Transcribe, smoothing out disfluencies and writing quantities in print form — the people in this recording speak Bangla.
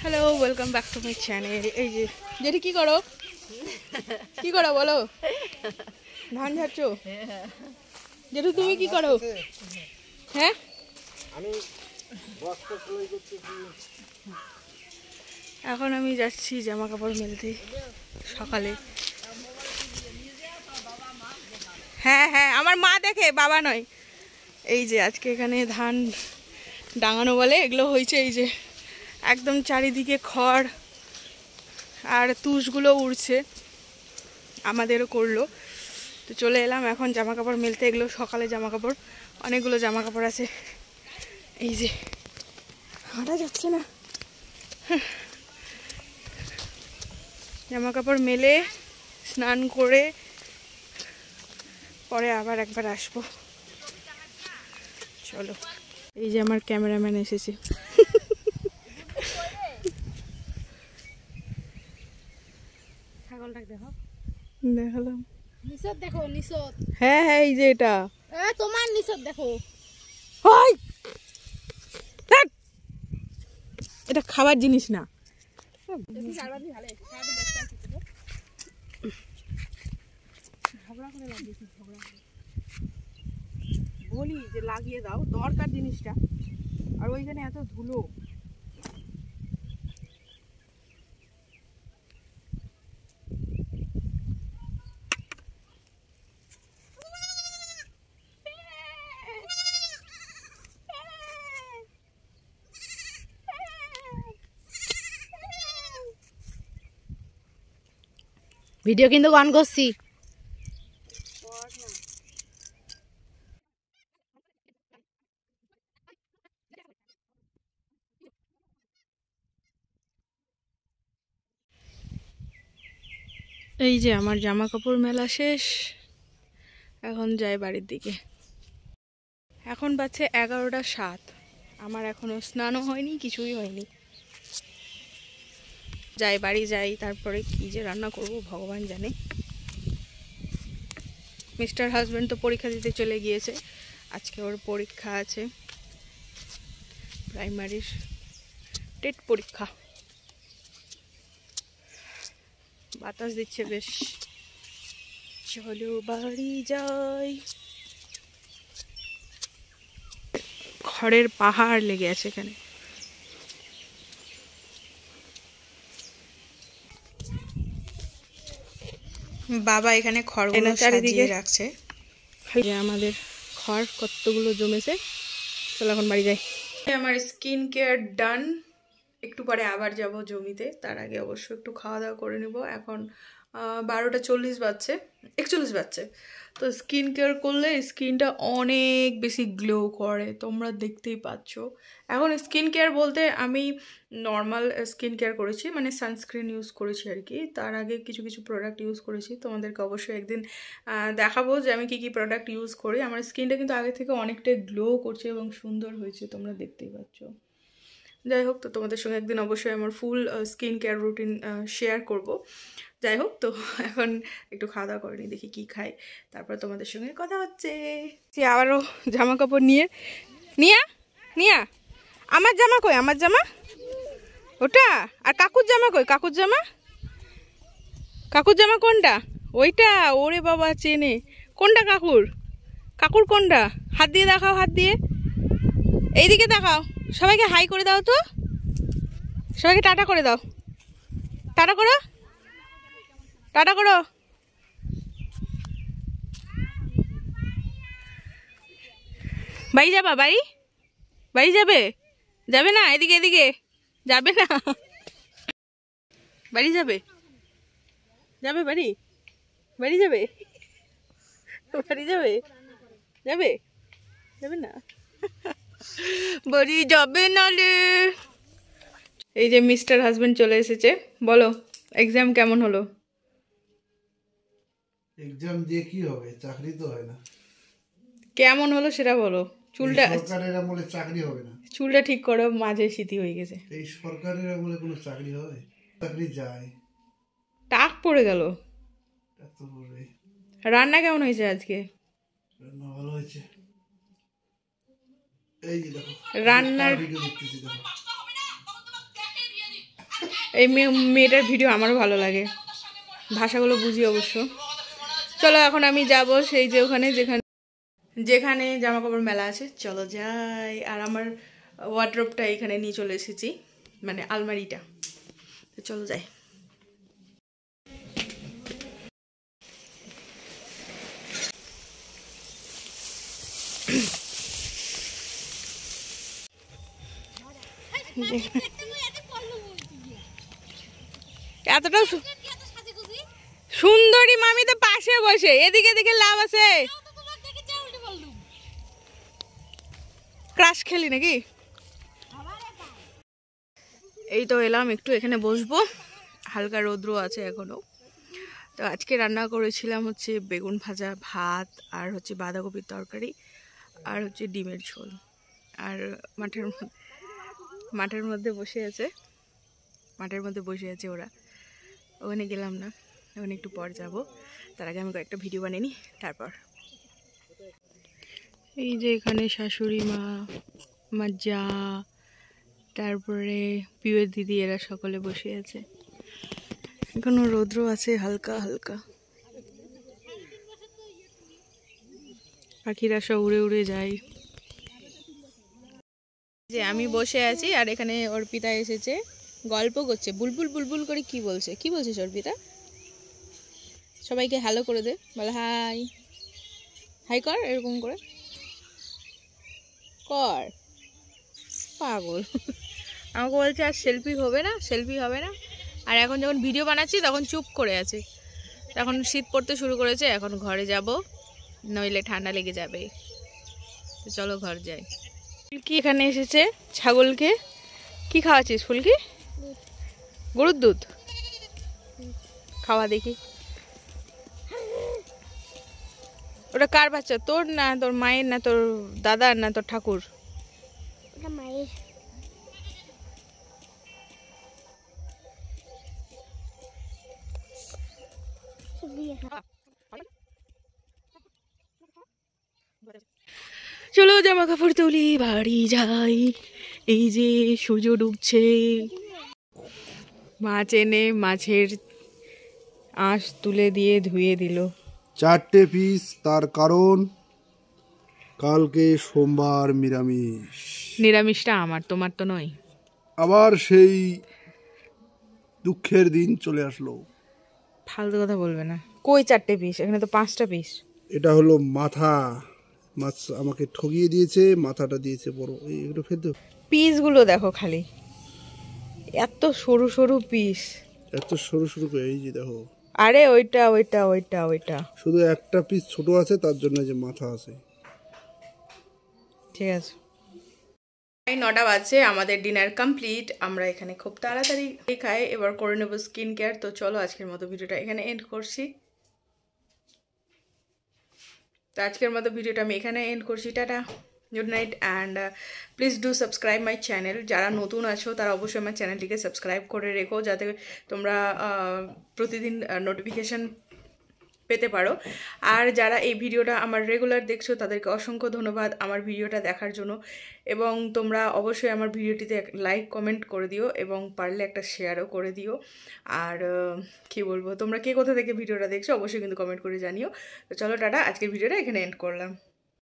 Hello, welcome back to my channel. এই যে যেটি কি করো কি করো বলো? ধান ঝাড়ছো? যেটু তুমি কি করো? হ্যাঁ, এখন আমি যাচ্ছি জামা কাপড় মেলতে সকালে। হ্যাঁ হ্যাঁ, আমার মা দেখে, বাবা নয়। এই যে আজকে এখানে ধান ডাঙানো বলে, এগুলো হয়েছে। এই যে একদম চারিদিকে খড় আর তুষগুলো উড়ছে, আমাদেরও করলো। তো চলে এলাম এখন জামা কাপড় মেলতে। এগুলো সকালে জামা কাপড়, অনেকগুলো জামা কাপড় আছে। এই যে হাঁটা যাচ্ছে না। জামা কাপড় মেলে স্নান করে পরে আবার একবার আসবো। চলো, এই যে আমার ক্যামেরাম্যান এসেছে। ছাগলটাকে দেখো, দেখালাম। নিশদ দেখো, নিশদ। হ্যাঁ হ্যাঁ, এই যে এটা তোমার নিশদ দেখো। এটা খাবার জিনিস না। বলি যে লাগিয়ে দাও, দরকার জিনিসটা। আর ওইখানে এত ধুলো। ভিডিও কিন্তু গান করছি। এই যে আমার জামা কাপড় মেলা শেষ, এখন যাই বাড়ির দিকে। এখন বাজছে 11:07। আমার এখনো স্নানও হয়নি, কিছুই হয়নি। যাই, বাড়ি যাই, তারপরে কি যে রান্না করব ভগবান জানে। মিস্টার হাজব্যান্ড তো পরীক্ষা দিতে চলে গিয়েছে, আজকে ওর পরীক্ষা আছে, প্রাইমারির টেট পরীক্ষা। বাতাস দিচ্ছে বেশ, চলো বাড়ি যাই। খড়ের পাহাড় লেগে আছে এখানে। বাবা এখানে খড়গুলো চারিদিকে রাখছে। আমাদের খড় কতগুলো জমেছে। চলো এখন বাড়ি যাই। আমার স্কিন কেয়ার ডান, একটু পরে আবার যাব জমিতে। তার আগে অবশ্য একটু খাওয়া দাওয়া করে নেব। এখন 12:40 বাজছে, 41 বাজছে। তো স্কিন কেয়ার করলে স্কিনটা অনেক বেশি গ্লো করে, তোমরা দেখতেই পাচ্ছ। এখন স্কিন কেয়ার বলতে আমি নর্মাল স্কিন কেয়ার করেছি, মানে সানস্ক্রিন ইউজ করেছি আর কি। তার আগে কিছু কিছু প্রোডাক্ট ইউজ করেছি, তোমাদেরকে অবশ্যই একদিন দেখাবো যে আমি কি কি প্রোডাক্ট ইউজ করি। আমার স্কিনটা কিন্তু আগে থেকে অনেকটাই গ্লো করছে এবং সুন্দর হয়েছে, তোমরা দেখতেই পাচ্ছ। যাই হোক, তো তোমাদের সঙ্গে একদিন অবশ্যই আমার ফুল স্কিন কেয়ার রুটিন শেয়ার করব। যাই হোক, তো এখন একটু খাওয়া দাওয়া করে নিই, দেখি কী খাই, তারপর তোমাদের সঙ্গে কথা হচ্ছে। আবারও জামা কাপড় নিয়ে নিয়া আমার জামা কই? আমার জামা ওটা। আর কাকুর জামা কই? কাকুর জামা, কাকুর জামা কোনটা? ওইটা? ওরে বাবা, চেনে কোনটা কাকুর? কাকুর কোনটা? হাত দিয়ে দেখাও, হাত দিয়ে এইদিকে দেখাও। সবাইকে হাই করে দাও তো, সবাইকে টাটা করে দাও। টাটা করো, টাটা করো। বাড়ি যাবা? বাড়ি বাড়ি যাবে? যাবে না? এদিকে এদিকে যাবে না? বাড়ি যাবে? যাবে বাড়ি? বাড়ি যাবে? বাড়ি যাবে? যাবে? যাবে না? বাড়ি যাবে নালে। এই যে মিস্টার হাজবেন্ড চলে এসেছে। বলো, এক্সাম কেমন হলো? এক্সাম দিয়ে কি হবে? চাকরি তো হয় না। কেমন হলো সেটা বলো। চুলটা, সরকারের আমলে চাকরি হবে না। চুলটা ঠিক করো, মাঝে স্মৃতি হয়ে গেছে। এই সরকারের আমলে কোনো চাকরি হয়? চাকরি যায়, টাক পড়ে গেল। এত বড়। রান্না কেমন হয়েছে আজকে? রান্না ভালো হয়েছে। এই যে দেখো রান্নার ভিডিও দেখতেছি, দেখো এই মেয়েটার ভিডিও আমারও ভালো লাগে, ভাষাগুলো বুঝি অবশ্য। চলো এখন আমি যাব সেই যে ওখানে যেখানে জামা কাপড় মেলা আছে, চলো যাই। আর আমার ওয়ার্ড্রোবটা এখানে নিয়ে চলে এসেছি, মানে আলমারিটা। তো চলো যাই। এতটা সুন্দরী মামি তো পাশে বসে, এদিকে এদিকে লাভ আছে। ক্রাশ খেলি নাকি? এই তো এলাম, একটু এখানে বসবো, হালকা রৌদ্র আছে এখনো। তো আজকে রান্না করেছিলাম হচ্ছে বেগুন ভাজা, ভাত, আর হচ্ছে বাঁধাকপির তরকারি, আর হচ্ছে ডিমের ঝোল। আর মাঠের মধ্যে বসে আছে, ওরা। ওখানে গেলাম না, ওখানে একটু পর যাব। তার আগে আমি কয়েকটা ভিডিও বানিয়ে নিই, তারপর। এই যে এখানে শাশুড়ি মা, আমার যা, তারপরে পিউয়ের দিদি, এরা সকলে বসে আছে। এখনো রৌদ্র আছে হালকা হালকা, পাখিরা সব উড়ে উড়ে যায়। যে আমি বসে আছি, আর এখানে অর্পিতা এসেছে, গল্প করছে, বুলবুল বুলবুল করে। কি বলছিস অর্পিতা? সবাইকে হ্যালো করে দে, বলে হাই হাই কর, এরকম করে কর। পাগল, আমাকে বলছে আর সেলফি হবে না। আর এখন যখন ভিডিও বানাচ্ছি তখন চুপ করে আছে। এখন শীত পড়তে শুরু করেছে, এখন ঘরে যাব, নইলে ঠান্ডা লেগে যাবে। তো চলো ঘর যাই। ফুলকি এখানে এসেছে, ছাগলকে কি খাওয়াচ্ছিস ফুলকি? গরুর দুধ খাওয়া দেখি। ওটা কার বাচ্চা? তোর না তোর মায়ের, না তোর দাদার, না তোর ঠাকুর? মায়ের। চলো জামা কাপড় তুলি, বাড়ি যাই। এই যে সূর্য ডুবছে, মাছ এনে মাছের আঁশ তুলে দিয়ে ধুয়ে দিল। 4টে পিস, তার কারণ কালকে সোমবার নিরামিষ। নিরামিষটা আমার, তোমার তো নয়। আবার সেই দুঃখের দিন চলে আসলো। ফালতু কথা বলবে না। কই 4টে পিস? এখানে তো 5টা পিস। এটা হলো মাথা, মাছ আমাকে ঠকিয়ে দিয়েছে, মাথাটা দিয়েছে বড়। এগুলো ফেলতে পিসগুলো দেখো খালি, এত সরু সরু পিস। এত সরু সরু করে, এই যে দেখো। আরে ওইটা শুধু একটা পিস ছোট আছে, তার জন্য যে মাথা আছে। ঠিক আছে। 9টা বাজছে, আমাদের ডিনার কমপ্লিট। আমরা এখানে খুব তাড়াতাড়ি খাই, এবার করে নেবো স্কিন কেয়ার। তো চলো আজকের মতো ভিডিওটা এখানে এন্ড করছি। Tata, good night, and please do subscribe my channel. যারা নতুন আছো তারা অবশ্যই আমার চ্যানেলটিকে সাবস্ক্রাইব করে রেখো, যাতে তোমরা প্রতিদিন নোটিফিকেশান পেতে পারো। আর যারা এই ভিডিওটা আমার রেগুলার দেখছো তাদেরকে অসংখ্য ধন্যবাদ আমার ভিডিওটা দেখার জন্য। এবং তোমরা অবশ্যই আমার ভিডিওটিতে লাইক কমেন্ট করে দিও, এবং পারলে একটা শেয়ারও করে দিও। আর কি বলবো, তোমরা কে কোথা থেকে ভিডিওটা দেখছো অবশ্যই কিন্তু কমেন্ট করে জানিও। তো চলো টাটা, আজকের ভিডিওটা এখানে এন্ড করলাম।